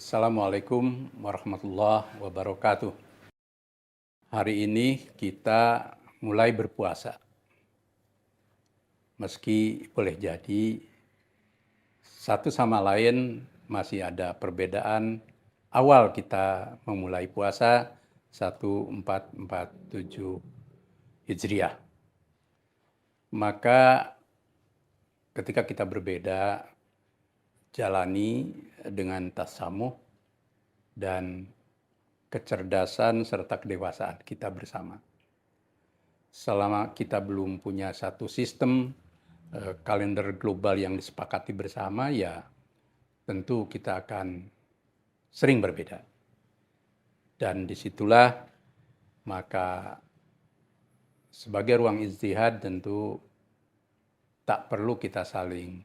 Assalamualaikum warahmatullahi wabarakatuh. Hari ini kita mulai berpuasa. Meski boleh jadi satu sama lain masih ada perbedaan awal kita memulai puasa 1447 Hijriah. Maka ketika kita berbeda, jalani dengan tasamuh dan kecerdasan serta kedewasaan kita bersama. Selama kita belum punya satu sistem kalender global yang disepakati bersama, ya tentu kita akan sering berbeda. Dan disitulah maka sebagai ruang ijtihad tentu tak perlu kita saling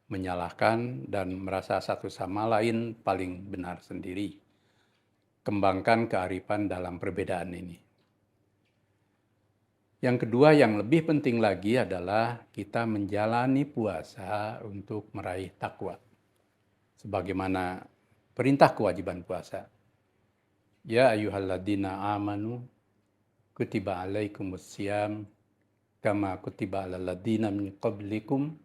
menyalahkan dan merasa satu sama lain paling benar sendiri. Kembangkan kearifan dalam perbedaan ini. Yang kedua yang lebih penting lagi adalah kita menjalani puasa untuk meraih takwa. Sebagaimana perintah kewajiban puasa. Ya ayyuhalladzina amanu kutiba alaikumussyam kama kutiba alal ladzina min qablikum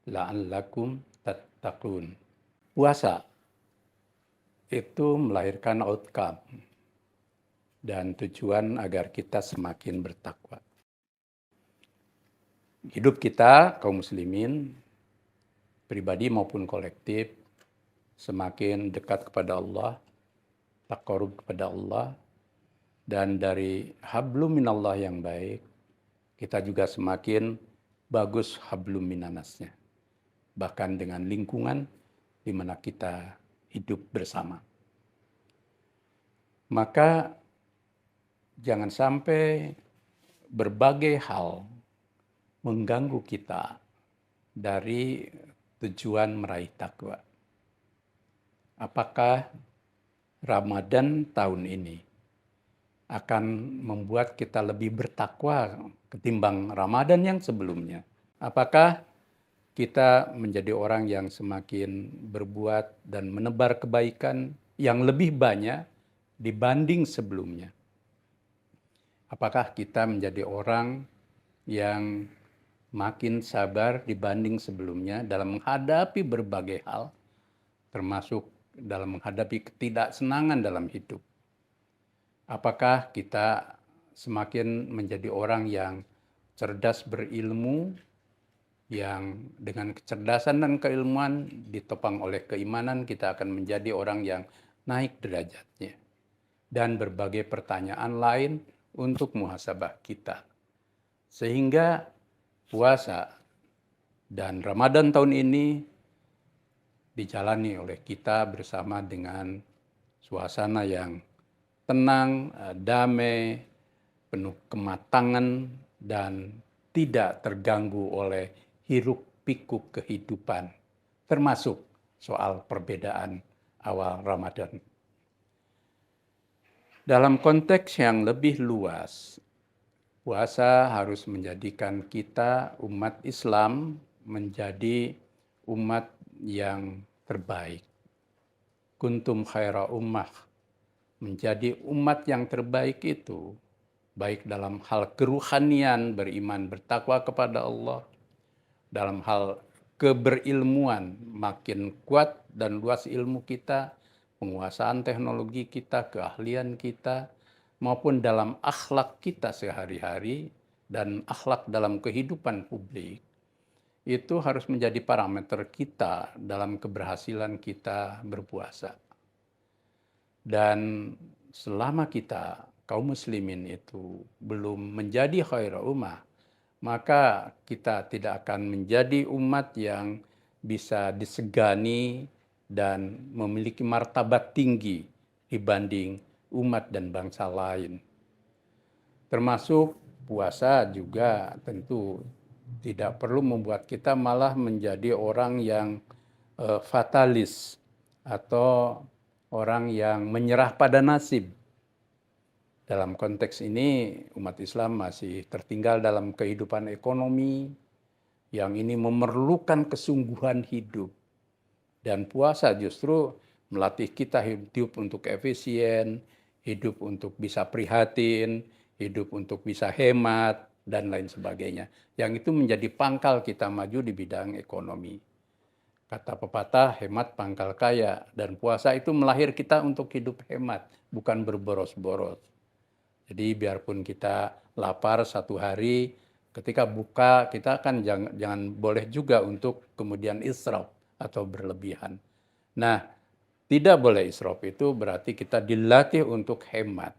la'allakum tattaqun. Puasa itu melahirkan outcome dan tujuan agar kita semakin bertakwa. Hidup kita, kaum muslimin, pribadi maupun kolektif, semakin dekat kepada Allah, taqarrub kepada Allah, dan dari hablum minallah yang baik, kita juga semakin bagus hablum minanasnya. Bahkan dengan lingkungan di mana kita hidup bersama. Maka jangan sampai berbagai hal mengganggu kita dari tujuan meraih takwa. Apakah Ramadan tahun ini akan membuat kita lebih bertakwa ketimbang Ramadan yang sebelumnya? Apakah kita menjadi orang yang semakin berbuat dan menebar kebaikan yang lebih banyak dibanding sebelumnya? Apakah kita menjadi orang yang makin sabar dibanding sebelumnya dalam menghadapi berbagai hal, termasuk dalam menghadapi ketidaksenangan dalam hidup? Apakah kita semakin menjadi orang yang cerdas berilmu, yang dengan kecerdasan dan keilmuan ditopang oleh keimanan kita akan menjadi orang yang naik derajatnya. Dan berbagai pertanyaan lain untuk muhasabah kita. Sehingga puasa dan Ramadan tahun ini dijalani oleh kita bersama dengan suasana yang tenang, damai, penuh kematangan, dan tidak terganggu oleh hiruk pikuk kehidupan, termasuk soal perbedaan awal Ramadan. Dalam konteks yang lebih luas, puasa harus menjadikan kita umat Islam menjadi umat yang terbaik. Kuntum khaira ummah, menjadi umat yang terbaik itu, baik dalam hal keruhanian, beriman, bertakwa kepada Allah, dalam hal keberilmuan, makin kuat dan luas ilmu kita, penguasaan teknologi kita, keahlian kita, maupun dalam akhlak kita sehari-hari dan akhlak dalam kehidupan publik, itu harus menjadi parameter kita dalam keberhasilan kita berpuasa. Dan selama kita, kaum muslimin itu belum menjadi khairul ummah, maka kita tidak akan menjadi umat yang bisa disegani dan memiliki martabat tinggi dibanding umat dan bangsa lain. Termasuk puasa juga tentu tidak perlu membuat kita malah menjadi orang yang fatalis atau orang yang menyerah pada nasib. Dalam konteks ini, umat Islam masih tertinggal dalam kehidupan ekonomi yang ini memerlukan kesungguhan hidup. Dan puasa justru melatih kita hidup untuk efisien, hidup untuk bisa prihatin, hidup untuk bisa hemat, dan lain sebagainya. Yang itu menjadi pangkal kita maju di bidang ekonomi. Kata pepatah, hemat pangkal kaya, dan puasa itu melahir kita untuk hidup hemat, bukan berboros-boros. Jadi biarpun kita lapar satu hari, ketika buka kita kan jangan boleh juga untuk kemudian israf atau berlebihan. Nah, tidak boleh israf itu berarti kita dilatih untuk hemat.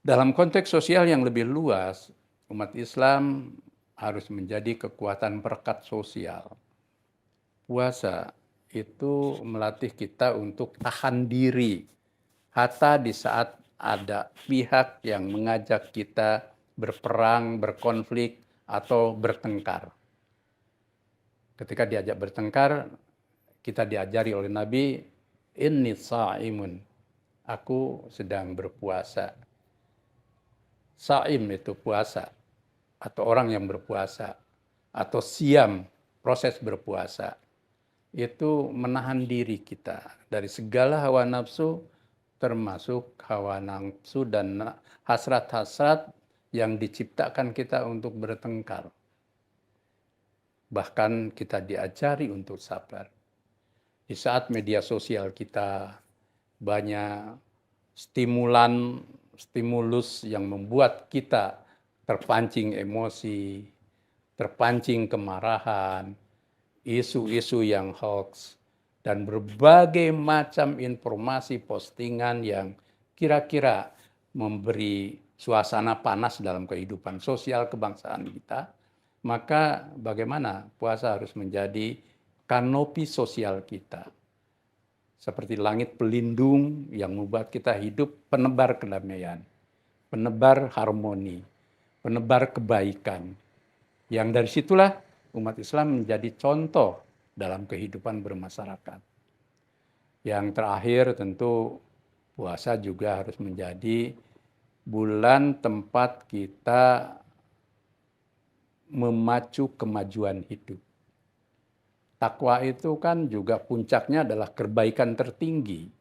Dalam konteks sosial yang lebih luas, umat Islam harus menjadi kekuatan perekat sosial. Puasa itu melatih kita untuk tahan diri, hatta di saat ada pihak yang mengajak kita berperang, berkonflik, atau bertengkar. Ketika diajak bertengkar, kita diajari oleh Nabi, inni sha'imun, aku sedang berpuasa. Sha'im itu puasa, atau orang yang berpuasa, atau siam, proses berpuasa. Itu menahan diri kita dari segala hawa nafsu, termasuk hawa nafsu dan hasrat-hasrat yang diciptakan kita untuk bertengkar. Bahkan kita diajari untuk sabar. Di saat media sosial kita banyak stimulus yang membuat kita terpancing emosi, terpancing kemarahan, isu-isu yang hoax, dan berbagai macam informasi postingan yang kira-kira memberi suasana panas dalam kehidupan sosial kebangsaan kita, maka bagaimana puasa harus menjadi kanopi sosial kita. Seperti langit pelindung yang membuat kita hidup penebar kedamaian, penebar harmoni, penebar kebaikan. Yang dari situlah umat Islam menjadi contoh dalam kehidupan bermasyarakat. Yang terakhir tentu puasa juga harus menjadi bulan tempat kita memacu kemajuan hidup. Takwa itu kan juga puncaknya adalah kebaikan tertinggi.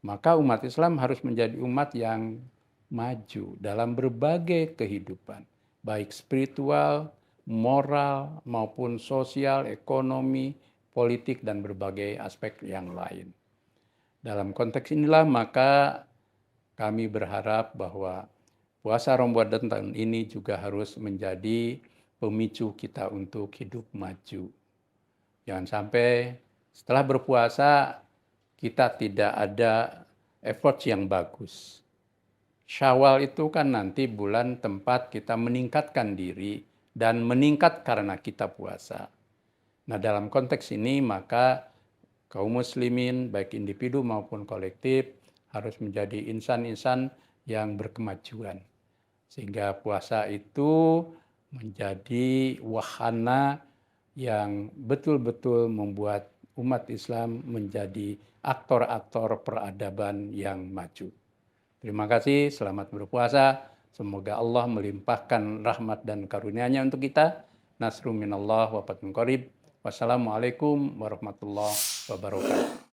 Maka umat Islam harus menjadi umat yang maju dalam berbagai kehidupan, baik spiritual, moral, maupun sosial, ekonomi, politik, dan berbagai aspek yang lain. Dalam konteks inilah maka kami berharap bahwa puasa Ramadan tahun ini juga harus menjadi pemicu kita untuk hidup maju. Jangan sampai setelah berpuasa kita tidak ada effort yang bagus. Syawal itu kan nanti bulan tempat kita meningkatkan diri dan meningkat karena kita puasa. Nah, dalam konteks ini maka kaum muslimin baik individu maupun kolektif harus menjadi insan-insan yang berkemajuan. Sehingga puasa itu menjadi wahana yang betul-betul membuat umat Islam menjadi aktor-aktor peradaban yang maju. Terima kasih, selamat berpuasa. Semoga Allah melimpahkan rahmat dan karunia-Nya untuk kita. Nasrun minallah wa fatun qarib. Wassalamualaikum warahmatullahi wabarakatuh.